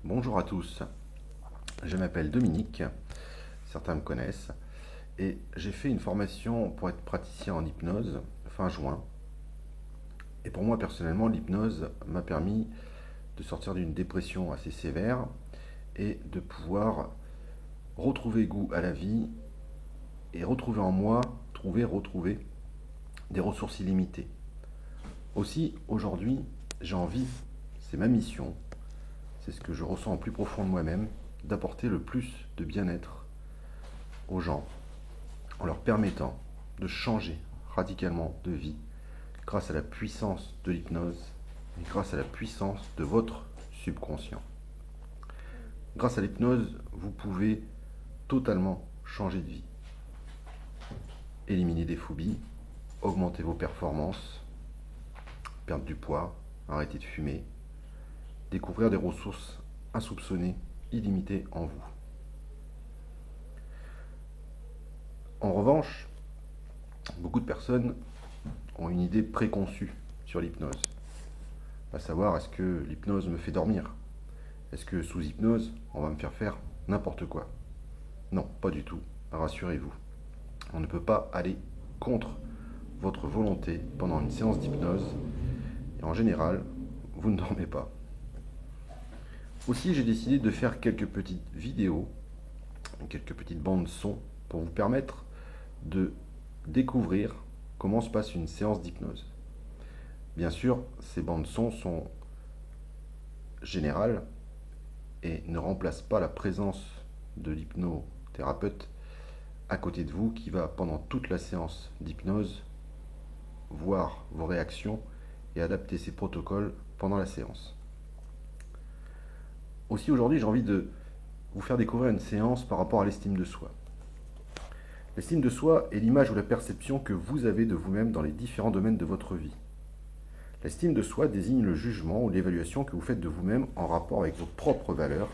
Bonjour à tous, je m'appelle Dominique, certains me connaissent, et j'ai fait une formation pour être praticien en hypnose fin juin. Et pour moi personnellement, l'hypnose m'a permis de sortir d'une dépression assez sévère et de pouvoir retrouver goût à la vie et retrouver en moi, retrouver des ressources illimitées. Aussi, aujourd'hui, j'ai envie, c'est ma mission, c'est ce que je ressens au plus profond de moi-même, d'apporter le plus de bien-être aux gens en leur permettant de changer radicalement de vie grâce à la puissance de l'hypnose et grâce à la puissance de votre subconscient. Grâce à l'hypnose, vous pouvez totalement changer de vie, éliminer des phobies, augmenter vos performances, perdre du poids, arrêter de fumer, découvrir des ressources insoupçonnées, illimitées en vous. En revanche, beaucoup de personnes ont une idée préconçue sur l'hypnose. À savoir, est-ce que l'hypnose me fait dormir? Est-ce que sous hypnose, on va me faire n'importe quoi? Non, pas du tout, rassurez-vous. On ne peut pas aller contre votre volonté pendant une séance d'hypnose, et en général, vous ne dormez pas. Aussi, j'ai décidé de faire quelques petites vidéos, quelques petites bandes son, pour vous permettre de découvrir comment se passe une séance d'hypnose. Bien sûr, ces bandes son sont générales et ne remplacent pas la présence de l'hypnothérapeute à côté de vous qui va, pendant toute la séance d'hypnose, voir vos réactions et adapter ses protocoles pendant la séance. Aussi, aujourd'hui, j'ai envie de vous faire découvrir une séance par rapport à l'estime de soi. L'estime de soi est l'image ou la perception que vous avez de vous-même dans les différents domaines de votre vie. L'estime de soi désigne le jugement ou l'évaluation que vous faites de vous-même en rapport avec vos propres valeurs.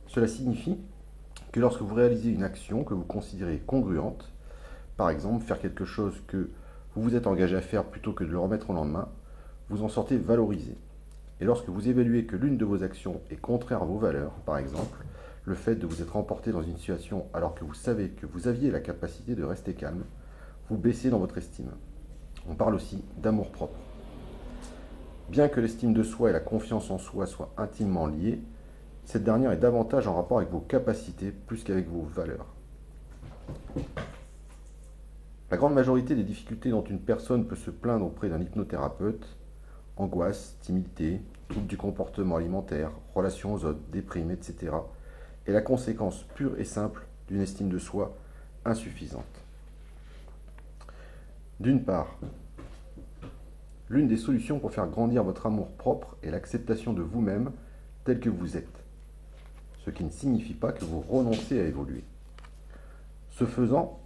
Cela signifie que lorsque vous réalisez une action que vous considérez congruente, par exemple faire quelque chose que vous vous êtes engagé à faire plutôt que de le remettre au lendemain, vous en sortez valorisé. Et lorsque vous évaluez que l'une de vos actions est contraire à vos valeurs, par exemple, le fait de vous être emporté dans une situation alors que vous savez que vous aviez la capacité de rester calme, vous baissez dans votre estime. On parle aussi d'amour-propre. Bien que l'estime de soi et la confiance en soi soient intimement liées, cette dernière est davantage en rapport avec vos capacités plus qu'avec vos valeurs. La grande majorité des difficultés dont une personne peut se plaindre auprès d'un hypnothérapeute, angoisse, timidité, troubles du comportement alimentaire, relations aux autres, déprime, etc., est la conséquence pure et simple d'une estime de soi insuffisante. D'une part, l'une des solutions pour faire grandir votre amour-propre est l'acceptation de vous-même tel que vous êtes, ce qui ne signifie pas que vous renoncez à évoluer. Ce faisant,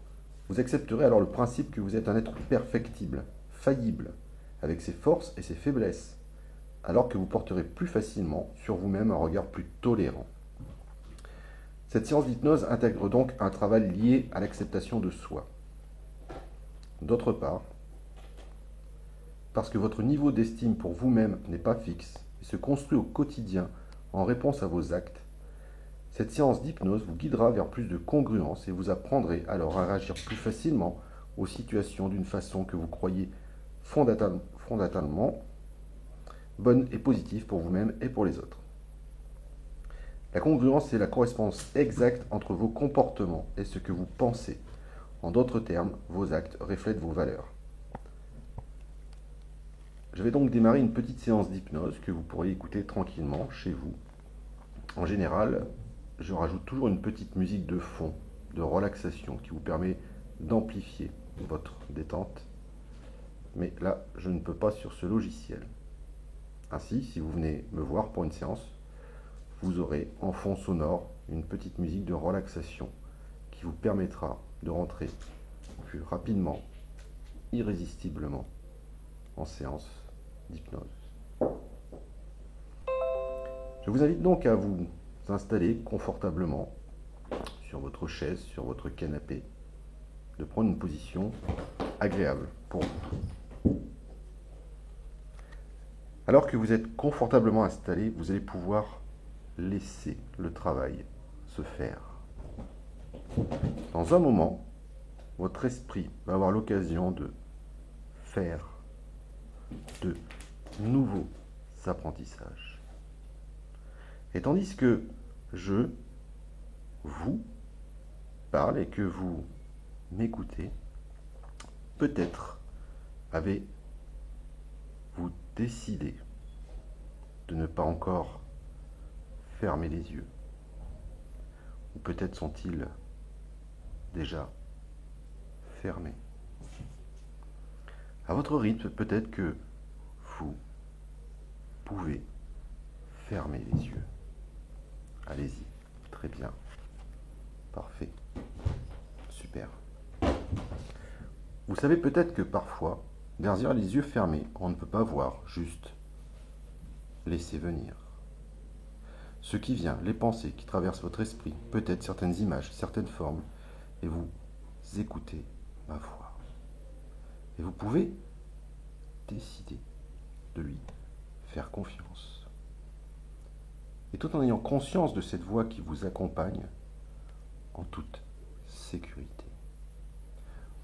vous accepterez alors le principe que vous êtes un être perfectible, faillible, avec ses forces et ses faiblesses, alors que vous porterez plus facilement sur vous-même un regard plus tolérant. Cette séance d'hypnose intègre donc un travail lié à l'acceptation de soi. D'autre part, parce que votre niveau d'estime pour vous-même n'est pas fixe et se construit au quotidien en réponse à vos actes, cette séance d'hypnose vous guidera vers plus de congruence et vous apprendrez alors à réagir plus facilement aux situations d'une façon que vous croyez fondamentalement bonne et positive pour vous-même et pour les autres. La congruence, c'est la correspondance exacte entre vos comportements et ce que vous pensez. En d'autres termes, vos actes reflètent vos valeurs. Je vais donc démarrer une petite séance d'hypnose que vous pourriez écouter tranquillement chez vous. En général, je rajoute toujours une petite musique de fond, de relaxation, qui vous permet d'amplifier votre détente. Mais là, je ne peux pas sur ce logiciel. Ainsi, si vous venez me voir pour une séance, vous aurez en fond sonore une petite musique de relaxation qui vous permettra de rentrer plus rapidement, irrésistiblement, en séance d'hypnose. Je vous invite donc à vous installer confortablement sur votre chaise, sur votre canapé, de prendre une position agréable pour vous. Alors que vous êtes confortablement installé, vous allez pouvoir laissez le travail se faire. Dans un moment, votre esprit va avoir l'occasion de faire de nouveaux apprentissages. Et tandis que je vous parle et que vous m'écoutez, peut-être avez-vous décidé de ne pas encore fermer les yeux. Ou peut-être sont-ils déjà fermés. À votre rythme, peut-être que vous pouvez fermer les yeux. Allez-y, très bien, parfait, super. Vous savez peut-être que parfois, derrière les yeux fermés, on ne peut pas voir, juste laisser venir. Ce qui vient, les pensées qui traversent votre esprit, peut-être certaines images, certaines formes, et vous écoutez ma voix. Et vous pouvez décider de lui faire confiance. Et tout en ayant conscience de cette voix qui vous accompagne en toute sécurité.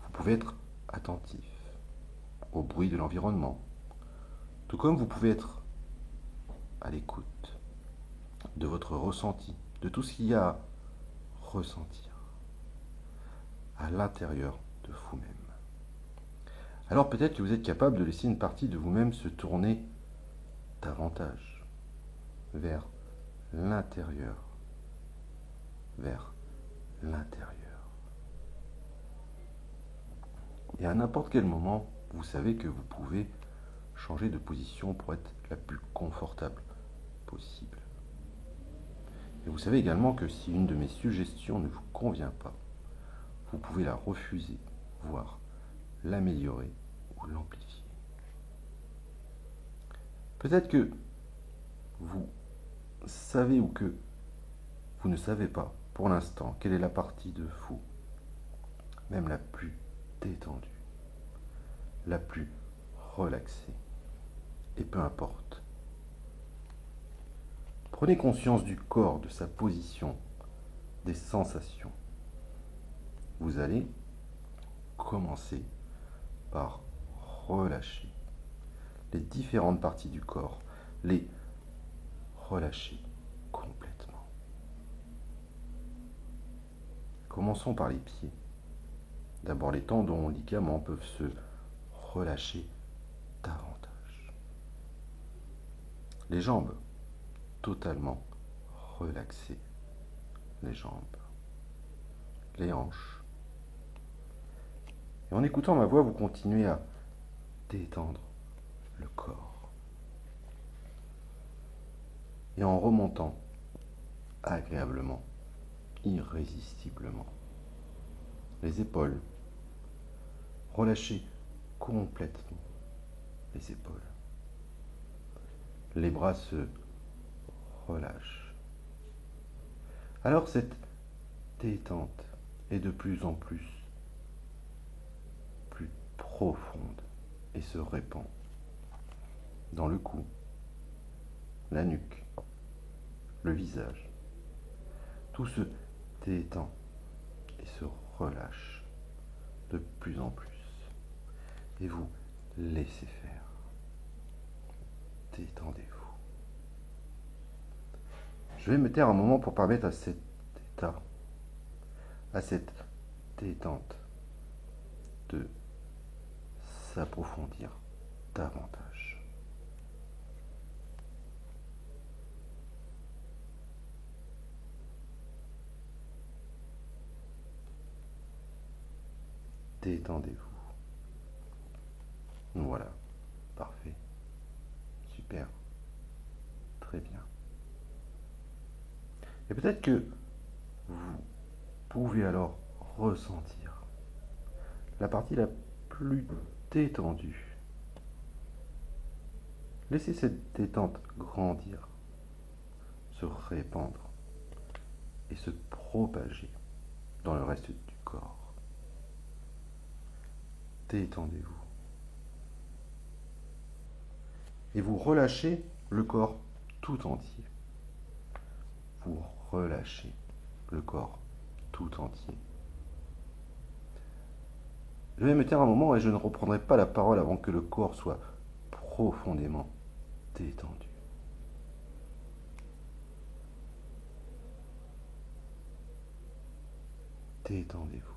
Vous pouvez être attentif au bruit de l'environnement, tout comme vous pouvez être à l'écoute de votre ressenti, de tout ce qu'il y a à ressentir à l'intérieur de vous-même. Alors peut-être que vous êtes capable de laisser une partie de vous-même se tourner davantage vers l'intérieur, vers l'intérieur. Et à n'importe quel moment, vous savez que vous pouvez changer de position pour être la plus confortable possible. Et vous savez également que si une de mes suggestions ne vous convient pas, vous pouvez la refuser, voire l'améliorer ou l'amplifier. Peut-être que vous savez ou que vous ne savez pas pour l'instant quelle est la partie de vous, même la plus détendue, la plus relaxée. Et peu importe. Prenez conscience du corps, de sa position, des sensations. Vous allez commencer par relâcher les différentes parties du corps, les relâcher complètement. Commençons par les pieds. D'abord, les tendons, ligaments peuvent se relâcher davantage. Les jambes, totalement relaxées. Les jambes, les hanches. Et en écoutant ma voix, vous continuez à détendre le corps. Et en remontant agréablement, irrésistiblement, les épaules, relâchez complètement les épaules. Les bras se relâchent. Alors cette détente est de plus en plus profonde et se répand dans le cou, la nuque, le visage. Tout se détend et se relâche de plus en plus. Et vous laissez faire. Détendez-vous. Je vais me taire un moment pour permettre à cet état, à cette détente, de s'approfondir davantage. Détendez-vous. Voilà, parfait, super, très bien. Et peut-être que vous pouvez alors ressentir la partie la plus détendue. Laissez cette détente grandir, se répandre et se propager dans le reste du corps. Détendez-vous. Et vous relâchez le corps tout entier. vous relâchez le corps tout entier. Je vais me taire un moment et je ne reprendrai pas la parole avant que le corps soit profondément détendu. Détendez-vous.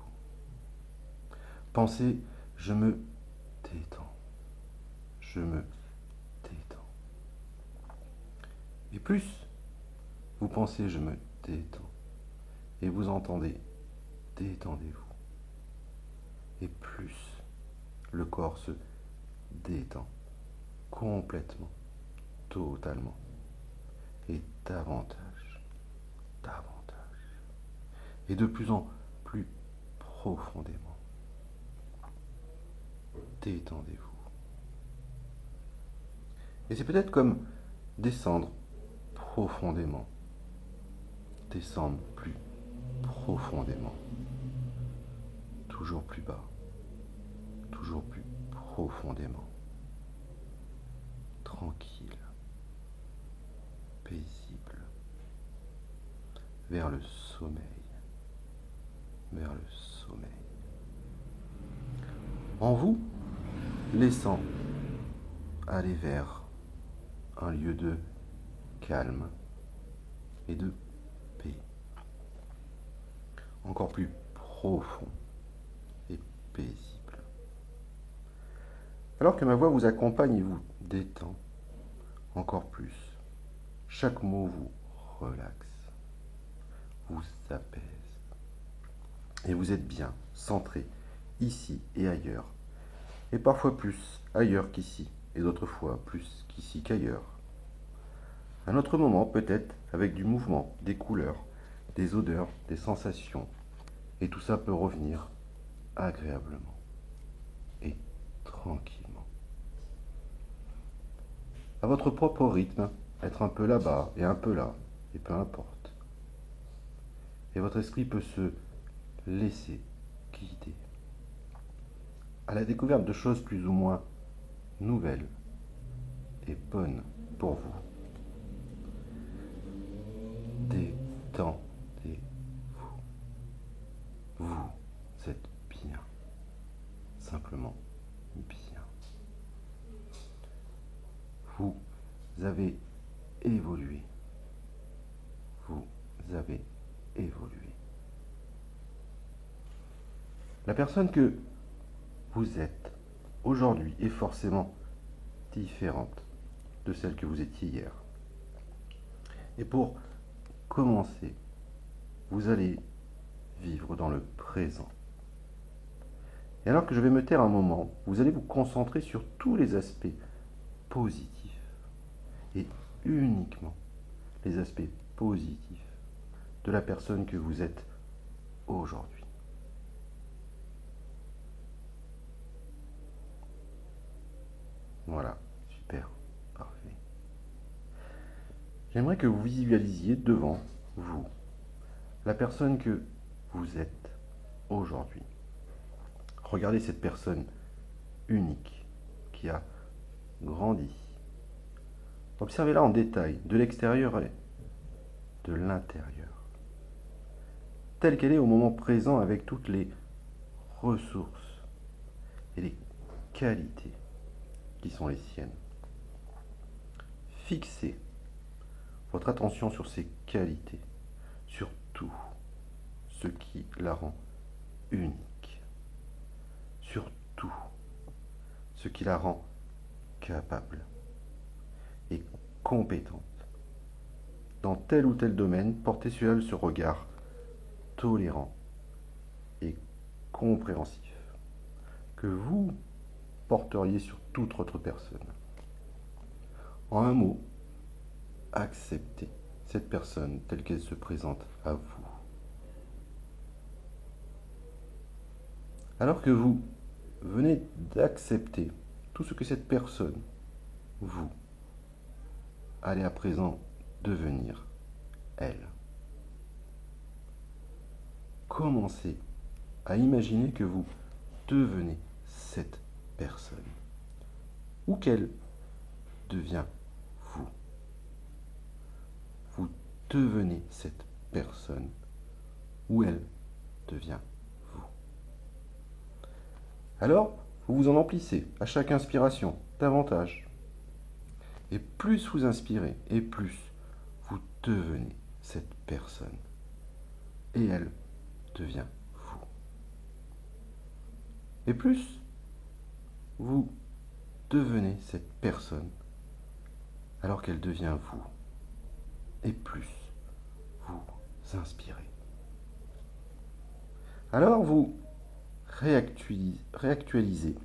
Pensez, je me détends. Je me détends. Et plus vous pensez, je me détends, et vous entendez, détendez-vous. Et plus le corps se détend complètement, totalement, et davantage, davantage, et de plus en plus profondément. Détendez-vous. Et c'est peut-être comme descendre profondément, descendre plus profondément, toujours plus bas, toujours plus profondément, tranquille, paisible, vers le sommeil, vers le sommeil. En vous, laissant aller vers un lieu de calme et de paix, encore plus profond et paisible. Alors que ma voix vous accompagne et vous détend encore plus, chaque mot vous relaxe, vous apaise, et vous êtes bien centré ici et ailleurs, et parfois plus ailleurs qu'ici, et d'autres fois plus qu'ici qu'ailleurs. Un autre moment peut-être avec du mouvement, des couleurs, des odeurs, des sensations, et tout ça peut revenir agréablement et tranquillement. À votre propre rythme, être un peu là-bas et un peu là, et peu importe. Et votre esprit peut se laisser guider à la découverte de choses plus ou moins nouvelles et bonnes pour vous. Détendez-vous. Vous êtes bien. Simplement bien. Vous avez évolué. Vous avez évolué. La personne que vous êtes aujourd'hui est forcément différente de celle que vous étiez hier. Et pour commencer, vous allez vivre dans le présent. Et alors que je vais me taire un moment, vous allez vous concentrer sur tous les aspects positifs et uniquement les aspects positifs de la personne que vous êtes aujourd'hui. Voilà, super, parfait. J'aimerais que vous visualisiez devant vous la personne que vous êtes aujourd'hui. Regardez cette personne unique qui a grandi. Observez-la en détail, de l'extérieur et de l'intérieur, telle qu'elle est au moment présent avec toutes les ressources et les qualités qui sont les siennes. Fixez votre attention sur ses qualités, sur tout ce qui la rend unique, sur tout ce qui la rend capable et compétente dans tel ou tel domaine. Portez sur elle ce regard tolérant et compréhensif que vous porteriez sur toute autre personne. En un mot, acceptez cette personne telle qu'elle se présente à vous. Alors que vous venez d'accepter tout ce que cette personne, vous, allez à présent devenir elle. Commencez à imaginer que vous devenez cette personne, ou qu'elle devient vous. Vous devenez cette personne ou elle devient vous. Alors, vous vous en emplissez à chaque inspiration davantage. Et plus vous inspirez, et plus vous devenez cette personne. Et elle devient vous. Et plus vous devenez cette personne alors qu'elle devient vous. Et plus vous inspirez. Alors vous réactualisez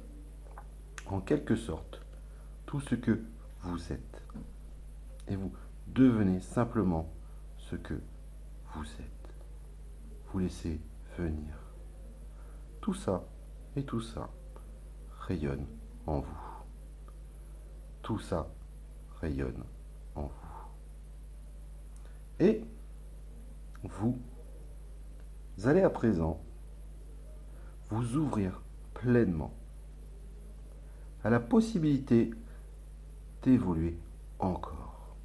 en quelque sorte tout ce que vous êtes. Et vous devenez simplement ce que vous êtes. Vous laissez venir. Tout ça et tout ça rayonne en vous. Tout ça rayonne en vous. Et vous allez à présent vous ouvrir pleinement à la possibilité d'évoluer encore,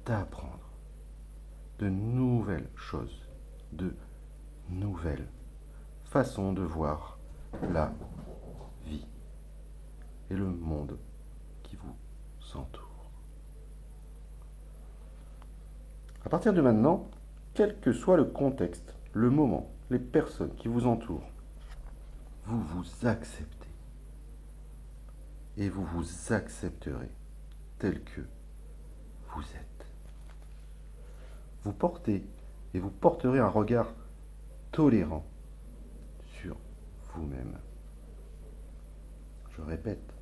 d'apprendre de nouvelles choses, de nouvelles façons de voir la vie et le monde qui vous entoure. À partir de maintenant, quel que soit le contexte, le moment, les personnes qui vous entourent, vous vous acceptez. Et vous vous accepterez tel que vous êtes. Vous portez et vous porterez un regard tolérant sur vous-même. Je répète,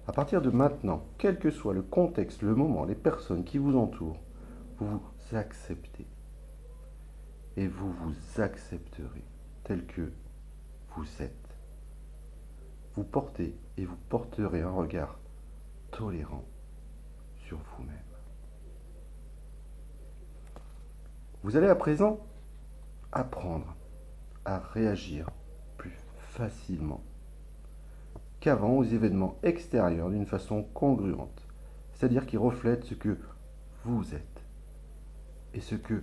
à partir de maintenant, quel que soit le contexte, le moment, les personnes qui vous entourent, vous vous acceptez. Et vous vous accepterez tel que vous êtes. Vous portez et vous porterez un regard tolérant sur vous-même. Vous allez à présent apprendre à réagir plus facilement qu'avant aux événements extérieurs d'une façon congruente, c'est-à-dire qui reflètent ce que vous êtes et ce que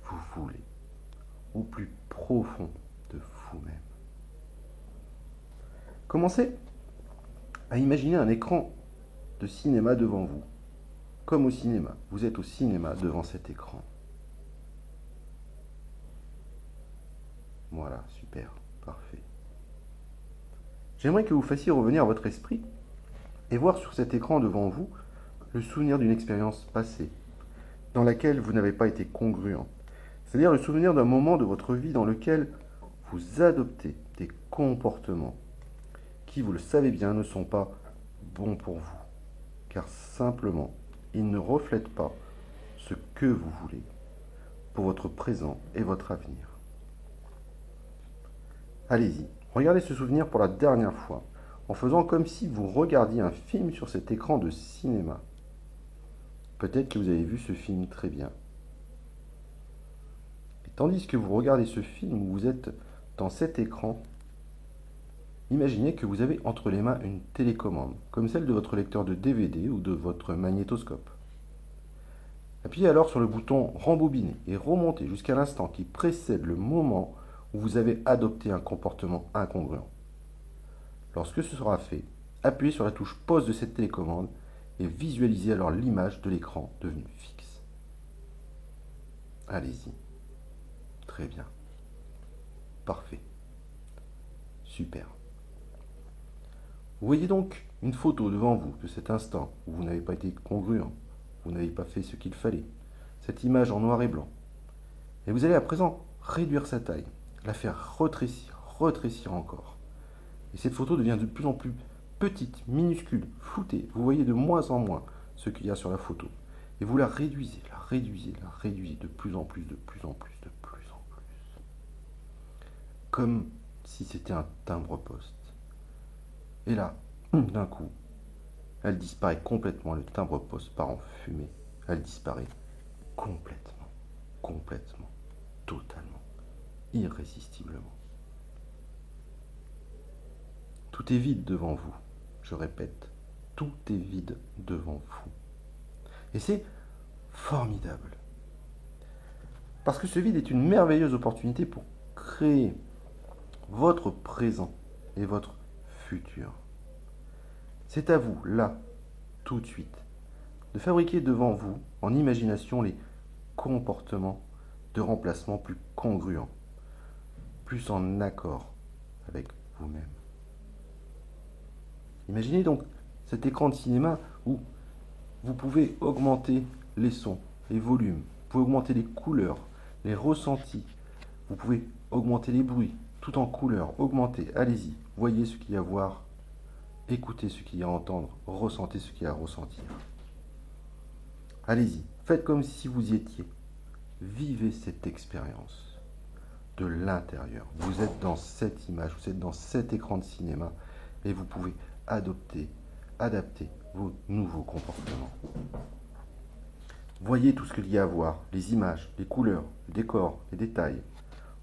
vous voulez au plus profond de vous-même. Commencez à imaginer un écran de cinéma devant vous. Comme au cinéma, vous êtes au cinéma devant cet écran. Voilà, super, parfait. J'aimerais que vous fassiez revenir votre esprit et voir sur cet écran devant vous le souvenir d'une expérience passée dans laquelle vous n'avez pas été congruent. C'est-à-dire le souvenir d'un moment de votre vie dans lequel vous adoptez des comportements qui, vous le savez bien, ne sont pas bons pour vous, car simplement, ils ne reflètent pas ce que vous voulez pour votre présent et votre avenir. Allez-y, regardez ce souvenir pour la dernière fois, en faisant comme si vous regardiez un film sur cet écran de cinéma. Peut-être que vous avez vu ce film très bien. Et tandis que vous regardez ce film où vous êtes dans cet écran, imaginez que vous avez entre les mains une télécommande, comme celle de votre lecteur de DVD ou de votre magnétoscope. Appuyez alors sur le bouton Rembobiner et remontez jusqu'à l'instant qui précède le moment où vous avez adopté un comportement incongruent. Lorsque ce sera fait, appuyez sur la touche Pause de cette télécommande et visualisez alors l'image de l'écran devenue fixe. Allez-y. Très bien. Parfait. Super. Vous voyez donc une photo devant vous de cet instant où vous n'avez pas été congruent, vous n'avez pas fait ce qu'il fallait, cette image en noir et blanc. Et vous allez à présent réduire sa taille, la faire retrécir encore. Et cette photo devient de plus en plus petite, minuscule, floutée. Vous voyez de moins en moins ce qu'il y a sur la photo. Et vous la réduisez de plus en plus, de plus en plus, de plus en plus. Comme si c'était un timbre-poste. Et là, d'un coup, elle disparaît complètement, le timbre-poste part en fumée. Elle disparaît complètement, totalement, irrésistiblement. Tout est vide devant vous, je répète, tout est vide devant vous. Et c'est formidable. Parce que ce vide est une merveilleuse opportunité pour créer votre présent et votre futur. C'est à vous, là, tout de suite, de fabriquer devant vous, en imagination, les comportements de remplacement plus congruents, plus en accord avec vous-même. Imaginez donc cet écran de cinéma où vous pouvez augmenter les sons, les volumes, vous pouvez augmenter les couleurs, les ressentis, vous pouvez augmenter les bruits, tout en couleurs, augmenter, allez-y, voyez ce qu'il y a à voir, écoutez ce qu'il y a à entendre, ressentez ce qu'il y a à ressentir. Allez-y, faites comme si vous y étiez, vivez cette expérience de l'intérieur. Vous êtes dans cette image, vous êtes dans cet écran de cinéma et vous pouvez adapter vos nouveaux comportements. Voyez tout ce qu'il y a à voir, les images, les couleurs, le décor, les détails.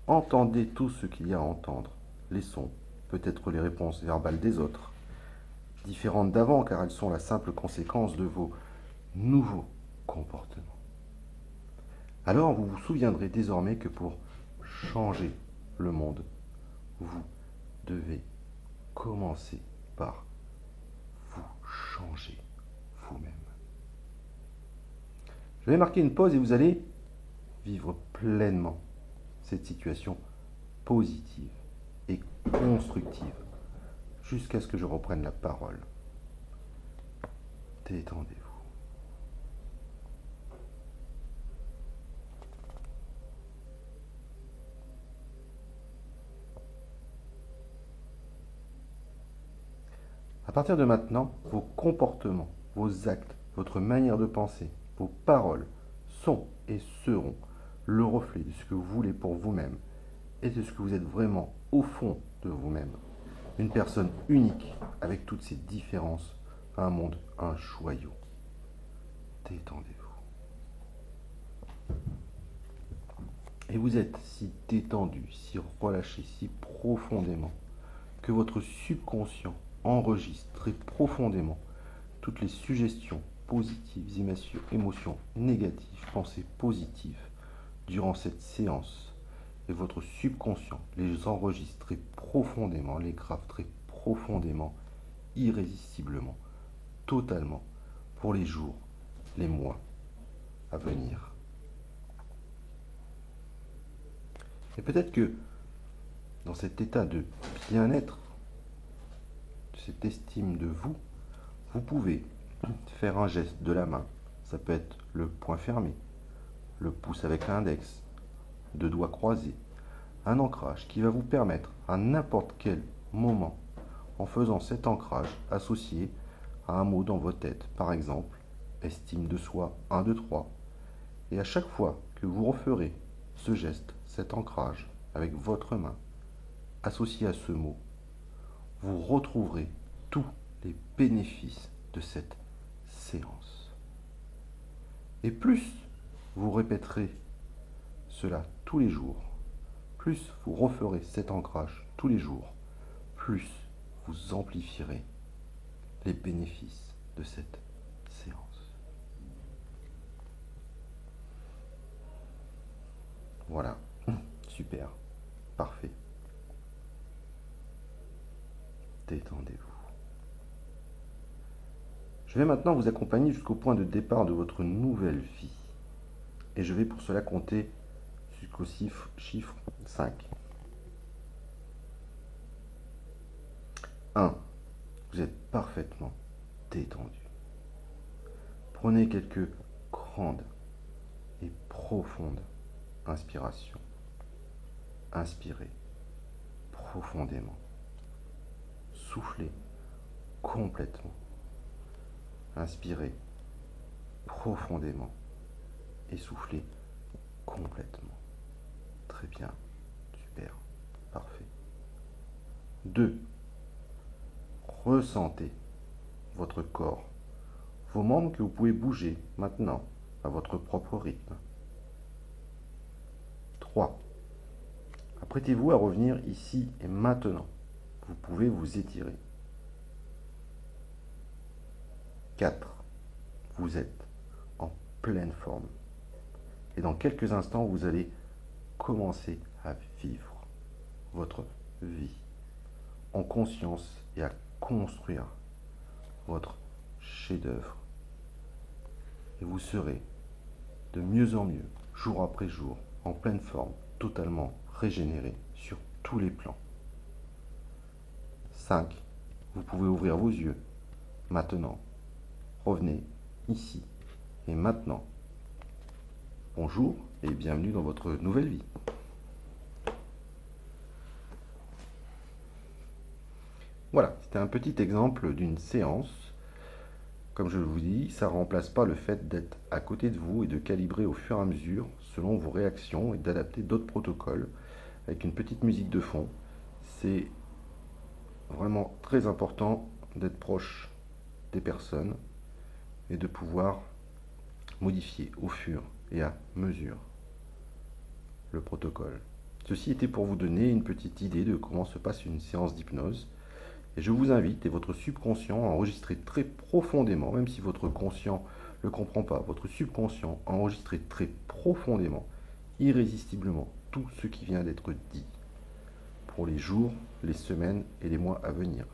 Entendez tout ce qu'il y a à entendre, les sons, peut-être les réponses verbales des autres, différentes d'avant car elles sont la simple conséquence de vos nouveaux comportements. Alors vous vous souviendrez désormais que pour changer le monde, vous devez commencer par vous changer vous-même. Je vais marquer une pause et vous allez vivre pleinement cette situation positive et constructive jusqu'à ce que je reprenne la parole. Détendez-vous. À partir de maintenant, vos comportements, vos actes, votre manière de penser, vos paroles sont et seront le reflet de ce que vous voulez pour vous-même et de ce que vous êtes vraiment au fond de vous-même. Une personne unique avec toutes ses différences, un monde, un joyau. Détendez-vous. Et vous êtes si détendu, si relâché, si profondément que votre subconscient enregistre très profondément toutes les suggestions positives, émotions négatives, pensées positives durant cette séance. Et votre subconscient les enregistre très profondément, les grave très profondément, irrésistiblement, totalement, pour les jours, les mois à venir. Et peut-être que dans cet état de bien-être, cette estime de vous, vous pouvez faire un geste de la main. Ça peut être le poing fermé, le pouce avec l'index, deux doigts croisés. Un ancrage qui va vous permettre à n'importe quel moment, en faisant cet ancrage associé à un mot dans votre tête, par exemple, estime de soi 1, 2, 3. Et à chaque fois que vous referez ce geste, cet ancrage avec votre main, associé à ce mot, vous retrouverez tous les bénéfices de cette séance. Et plus vous répéterez cela tous les jours, plus vous referez cet ancrage tous les jours, plus vous amplifierez les bénéfices de cette séance. Voilà, super, parfait. Détendez-vous. Je vais maintenant vous accompagner jusqu'au point de départ de votre nouvelle vie. Et je vais pour cela compter jusqu'au chiffre 5. 1. Vous êtes parfaitement détendu. Prenez quelques grandes et profondes inspirations. Inspirez profondément. Soufflez complètement. Inspirez profondément et soufflez complètement. Très bien, super, parfait. 2. Ressentez votre corps, vos membres que vous pouvez bouger maintenant à votre propre rythme. 3. Apprêtez-vous à revenir ici et maintenant. Vous pouvez vous étirer. 4. Vous êtes en pleine forme. Et dans quelques instants, vous allez commencer à vivre votre vie en conscience et à construire votre chef-d'œuvre. Et vous serez de mieux en mieux, jour après jour, en pleine forme, totalement régénéré sur tous les plans. 5. Vous pouvez ouvrir vos yeux. Maintenant, revenez ici et maintenant. Bonjour et bienvenue dans votre nouvelle vie. Voilà, c'était un petit exemple d'une séance. Comme je vous dis, ça ne remplace pas le fait d'être à côté de vous et de calibrer au fur et à mesure selon vos réactions et d'adapter d'autres protocoles avec une petite musique de fond. C'est vraiment très important d'être proche des personnes et de pouvoir modifier au fur et à mesure le protocole. Ceci était pour vous donner une petite idée de comment se passe une séance d'hypnose. Et je vous invite, et votre subconscient, à enregistrer très profondément, même si votre conscient ne le comprend pas, votre subconscient a enregistré très profondément, irrésistiblement, tout ce qui vient d'être dit pour les jours, les semaines et les mois à venir.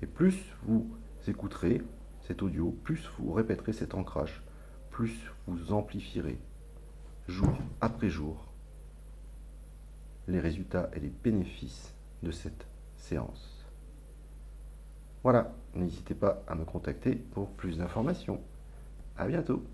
Et plus vous écouterez cet audio, plus vous répéterez cet ancrage, plus vous amplifierez jour après jour les résultats et les bénéfices de cette séance. Voilà, n'hésitez pas à me contacter pour plus d'informations. À bientôt.